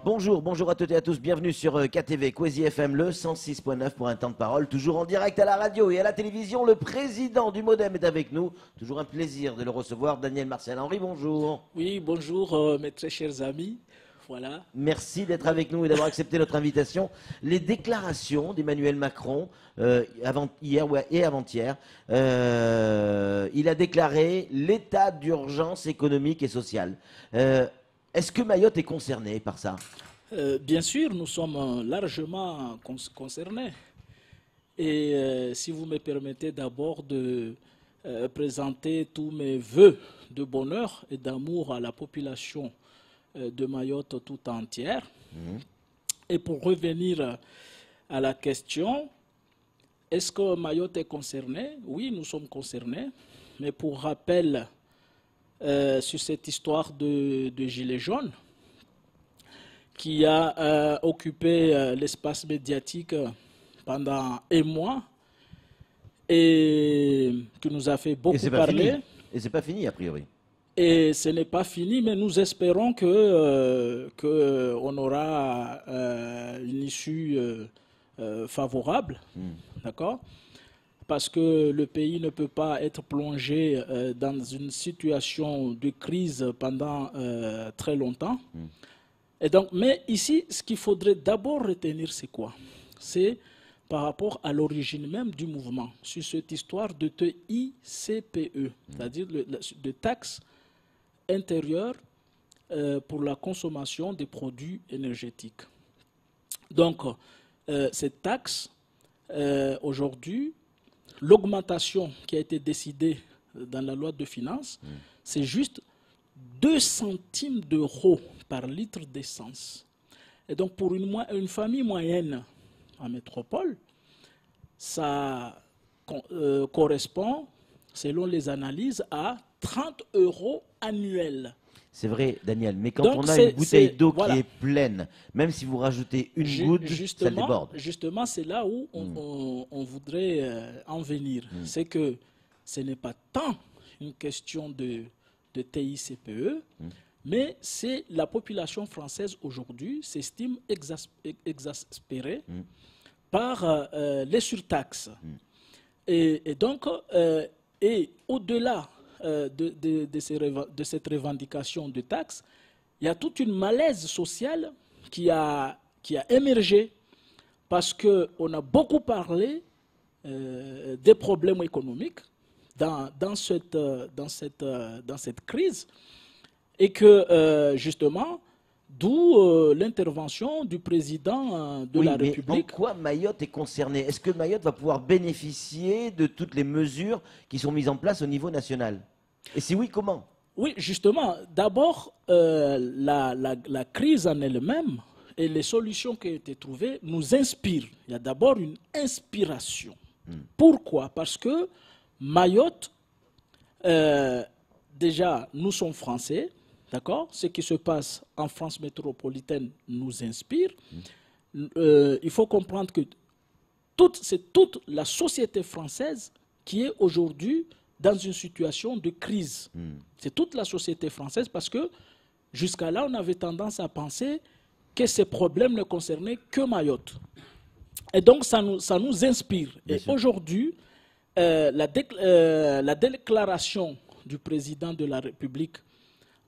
Bonjour, bonjour à toutes et à tous, bienvenue sur KTV, Kwezi FM, le 106.9 pour un temps de parole, toujours en direct à la radio et à la télévision. Le président du Modem est avec nous, toujours un plaisir de le recevoir, Daniel Marcel Henry, bonjour. Oui, bonjour mes très chers amis, voilà. Merci d'être avec nous et d'avoir accepté notre invitation. Les déclarations d'Emmanuel Macron, hier et avant-hier, il a déclaré l'état d'urgence économique et sociale. Est-ce que Mayotte est concernée par ça? Bien sûr, nous sommes largement concernés. Et si vous me permettez d'abord de présenter tous mes vœux de bonheur et d'amour à la population de Mayotte tout entière. Et pour revenir à la question, est-ce que Mayotte est concernée? Oui, nous sommes concernés. Mais pour rappel, sur cette histoire de Gilets jaunes, qui a occupé l'espace médiatique pendant un mois et qui nous a fait beaucoup parler. Et c'est pas fini, a priori. Et ce n'est pas fini, mais nous espérons qu'on aura une issue favorable, d'accord? Parce que le pays ne peut pas être plongé dans une situation de crise pendant très longtemps. Et donc, mais ici, ce qu'il faudrait d'abord retenir, c'est quoi? C'est par rapport à l'origine même du mouvement, sur cette histoire de TICPE, c'est-à-dire de taxe intérieure pour la consommation des produits énergétiques. Donc, cette taxe, aujourd'hui, l'augmentation qui a été décidée dans la loi de finances, c'est juste 2 centimes d'euros par litre d'essence. Et donc, pour une famille moyenne en métropole, ça correspond, selon les analyses, à 30 euros annuels. C'est vrai, Daniel, mais quand on a une bouteille d'eau qui est pleine, même si vous rajoutez une goutte, ça déborde. Justement, c'est là où on voudrait en venir. C'est que ce n'est pas tant une question de TICPE, mais c'est la population française aujourd'hui s'estime exaspérée par les surtaxes. Et donc, au-delà de cette revendication de taxes, il y a toute une malaise sociale qui a émergé parce qu'on a beaucoup parlé des problèmes économiques dans cette crise et que justement, d'où l'intervention du président de la République. Mais en quoi Mayotte est concernée? Est-ce que Mayotte va pouvoir bénéficier de toutes les mesures qui sont mises en place au niveau national? Et si oui, comment? Oui, justement, d'abord, la crise en elle-même et les solutions qui ont été trouvées nous inspirent. Il y a d'abord une inspiration. Pourquoi? Parce que Mayotte, déjà, nous sommes français. D'accord? Ce qui se passe en France métropolitaine nous inspire. Il faut comprendre que c'est toute la société française qui est aujourd'hui dans une situation de crise. C'est toute la société française parce que jusqu'à là, on avait tendance à penser que ces problèmes ne concernaient que Mayotte. Et donc, ça nous inspire. Et aujourd'hui, la déclaration du président de la République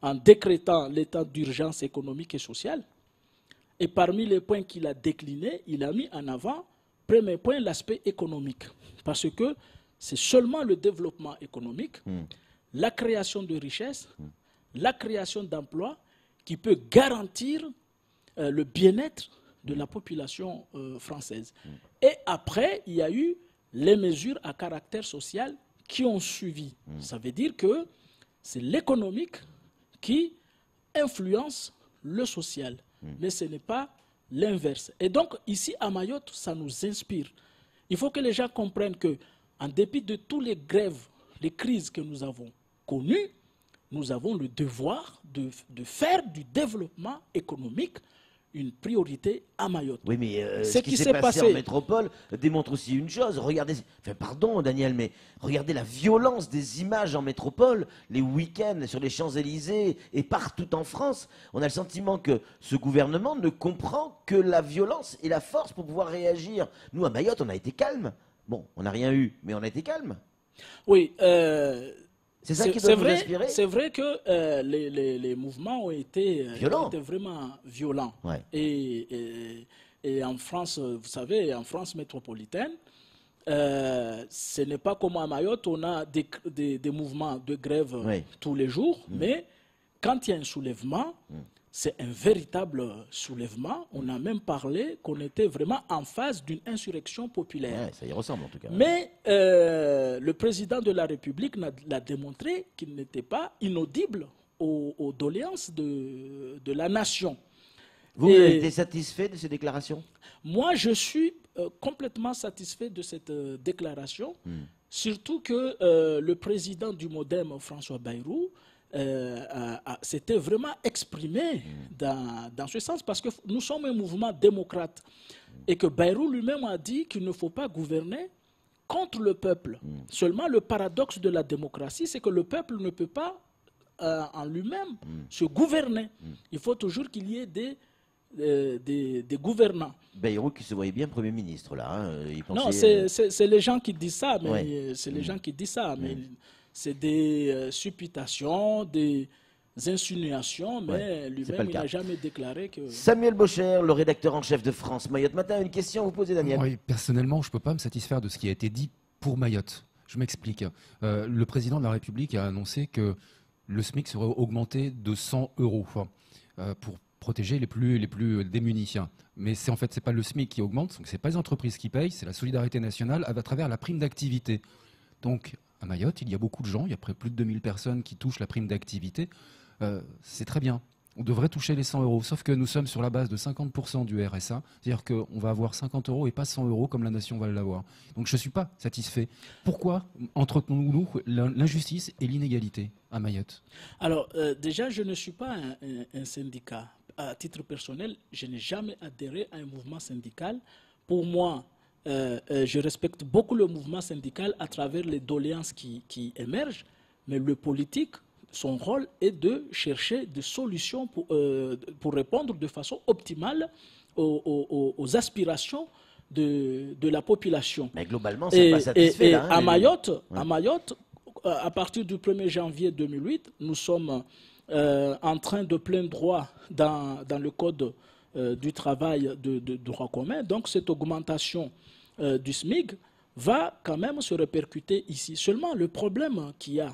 en décrétant l'état d'urgence économique et sociale. Et parmi les points qu'il a déclinés, il a mis en avant, premier point, l'aspect économique. Parce que c'est seulement le développement économique, la création de richesses, la création d'emplois qui peut garantir le bien-être de la population française. Et après, il y a eu les mesures à caractère social qui ont suivi. Ça veut dire que c'est l'économique qui influence le social. Mais ce n'est pas l'inverse. Et donc, ici, à Mayotte, ça nous inspire. Il faut que les gens comprennent que, en dépit de toutes les grèves, les crises que nous avons connues, nous avons le devoir de faire du développement économique une priorité à Mayotte. Oui, mais ce qui s'est passé en métropole démontre aussi une chose. Regardez, enfin, pardon Daniel, mais regardez la violence des images en métropole, les week-ends sur les Champs-Élysées et partout en France. On a le sentiment que ce gouvernement ne comprend que la violence et la force pour pouvoir réagir. Nous, à Mayotte, on a été calme. Bon, on n'a rien eu, mais on a été calme. Oui, c'est ça qui doit nous inspirer. C'est vrai que les mouvements ont été vraiment violents. Ouais. Et en France, vous savez, en France métropolitaine, ce n'est pas comme à Mayotte, on a des mouvements de grève tous les jours, mais quand il y a un soulèvement, c'est un véritable soulèvement. On a même parlé qu'on était vraiment en phase d'une insurrection populaire. Ouais, ça y ressemble en tout cas. Mais le président de la République l'a démontré qu'il n'était pas inaudible aux doléances de la nation. Vous avez été satisfait de ces déclarations? Moi, je suis complètement satisfait de cette déclaration, surtout que le président du MODEM, François Bayrou, s'était vraiment exprimé dans ce sens, parce que nous sommes un mouvement démocrate et que Bayrou lui-même a dit qu'il ne faut pas gouverner contre le peuple. Seulement, le paradoxe de la démocratie, c'est que le peuple ne peut pas en lui-même se gouverner. Il faut toujours qu'il y ait des gouvernants. Bayrou qui se voyait bien Premier ministre là. Hein, il pensait... Non, c'est les gens qui disent ça, mais c'est les gens qui disent ça, mais c'est des supputations, des insinuations, mais lui-même il n'a jamais déclaré que... Samuel Bocher, le rédacteur en chef de France Mayotte Matin, une question à vous poser, Daniel. Oui, personnellement, je ne peux pas me satisfaire de ce qui a été dit pour Mayotte. Je m'explique. Le président de la République a annoncé que le SMIC serait augmenté de 100 € pour protéger les plus démunis. Mais en fait, ce n'est pas le SMIC qui augmente, ce n'est pas les entreprises qui payent, c'est la solidarité nationale à travers la prime d'activité. Donc, à Mayotte, il y a beaucoup de gens, il y a plus de 2000 personnes qui touchent la prime d'activité. C'est très bien. On devrait toucher les 100 €, sauf que nous sommes sur la base de 50% du RSA, c'est-à-dire qu'on va avoir 50 € et pas 100 € comme la nation va l'avoir. Donc je ne suis pas satisfait. Pourquoi entretenons-nous l'injustice et l'inégalité à Mayotte? Alors déjà, je ne suis pas un syndicat. À titre personnel, je n'ai jamais adhéré à un mouvement syndical. Pour moi, je respecte beaucoup le mouvement syndical à travers les doléances qui émergent, mais le politique, son rôle est de chercher des solutions pour répondre de façon optimale aux aspirations de la population. Mais globalement, c'est pas satisfait. À Mayotte, à partir du 1er janvier 2008, nous sommes en train de plein droit dans le code du travail de droit commun. Donc cette augmentation du SMIC va quand même se répercuter ici. Seulement, le problème qu'il y a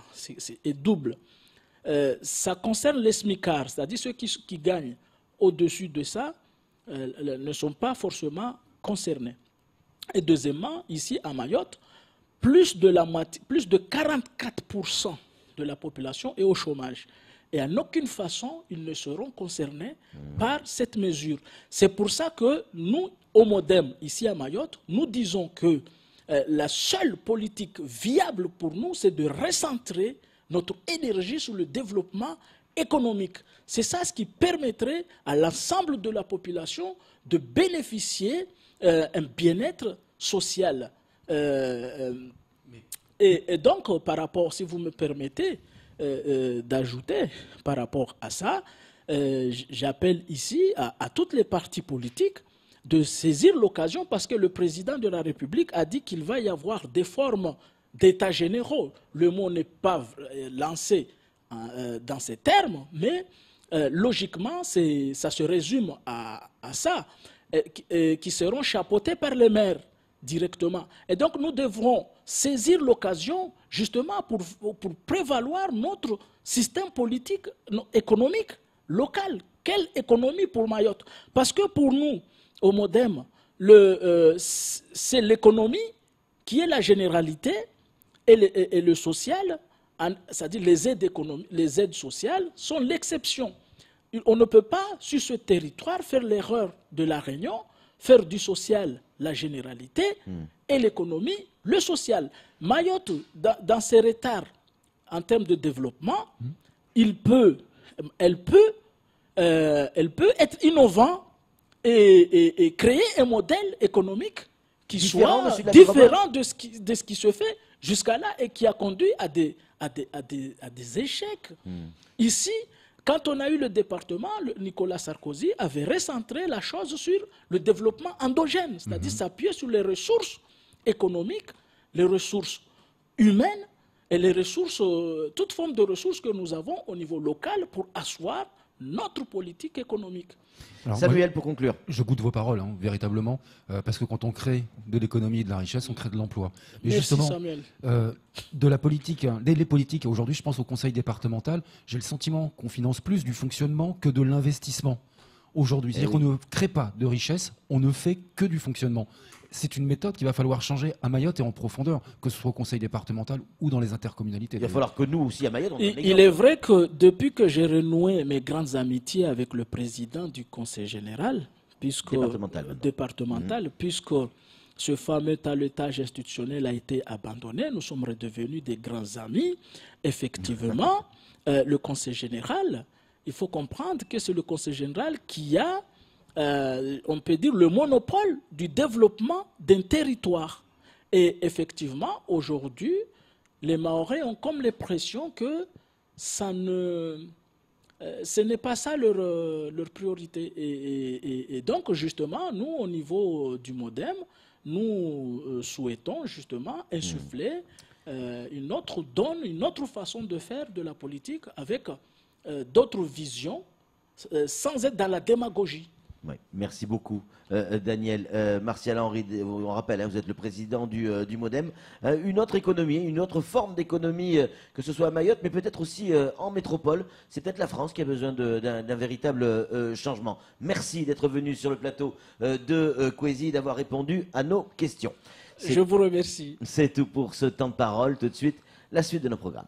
est double. Ça concerne les SMICards, c'est-à-dire ceux qui gagnent au-dessus de ça ne sont pas forcément concernés. Et deuxièmement, ici à Mayotte, plus de 44% de la population est au chômage. Et en aucune façon, ils ne seront concernés par cette mesure. C'est pour ça que nous, au MODEM, ici à Mayotte, nous disons que la seule politique viable pour nous, c'est de recentrer notre énergie sur le développement économique. C'est ça ce qui permettrait à l'ensemble de la population de bénéficier d'un bien-être social. Et donc, par rapport, si vous me permettez d'ajouter par rapport à ça, j'appelle ici à toutes les partis politiques de saisir l'occasion, parce que le président de la République a dit qu'il va y avoir des formes d'états généraux. Le mot n'est pas lancé dans ces termes, mais logiquement, ça se résume à ça, qui seront chapeautés par les maires directement. Et donc, nous devrons saisir l'occasion justement pour prévaloir notre système politique économique local. Quelle économie pour Mayotte? Parce que pour nous, au MODEM, c'est l'économie qui est la généralité et le social, c'est-à-dire les aides sociales, sont l'exception. On ne peut pas, sur ce territoire, faire l'erreur de la Réunion, faire du social la généralité et l'économie le social. Mayotte, dans ses retards en termes de développement, elle peut être innovant et créer un modèle économique qui Différent soit de celui de la métropole. différent de ce qui se fait jusqu'à là et qui a conduit à des échecs. Ici, quand on a eu le département, Nicolas Sarkozy avait recentré la chose sur le développement endogène, c'est-à-dire s'appuyer sur les ressources économiques, les ressources humaines et les ressources, toute forme de ressources que nous avons au niveau local pour asseoir notre politique économique. Alors, Samuel, pour conclure. je goûte vos paroles, hein, véritablement, parce que quand on crée de l'économie et de la richesse, on crée de l'emploi. Mais Merci, justement, Samuel. de la politique, hein, les politiques, aujourd'hui je pense au conseil départemental, j'ai le sentiment qu'on finance plus du fonctionnement que de l'investissement aujourd'hui. C'est-à-dire qu'on ne crée pas de richesse, on ne fait que du fonctionnement. C'est une méthode qu'il va falloir changer à Mayotte et en profondeur, que ce soit au conseil départemental ou dans les intercommunalités. Il va falloir que nous aussi à Mayotte, on donne Il l'exemple. est vrai que depuis que j'ai renoué mes grandes amitiés avec le président du conseil général, départemental, puisque ce fameux taletage institutionnel a été abandonné, nous sommes redevenus des grands amis. Effectivement, le conseil général, il faut comprendre que c'est le conseil général qui a, on peut dire, le monopole du développement d'un territoire. Et effectivement, aujourd'hui, les Mahorais ont comme l'impression que ce n'est pas ça leur priorité. Et donc, justement, nous, au niveau du MODEM, nous souhaitons justement insuffler une autre donne, une autre façon de faire de la politique avec d'autres visions, sans être dans la démagogie. Oui, merci beaucoup, Daniel. Martial Henry, on rappelle, hein, vous êtes le président du MODEM. Une autre économie, une autre forme d'économie, que ce soit à Mayotte, mais peut-être aussi en métropole. C'est peut-être la France qui a besoin d'un véritable changement. Merci d'être venu sur le plateau de Kwesi, d'avoir répondu à nos questions. Je vous remercie. C'est tout pour ce temps de parole. Tout de suite, la suite de nos programmes.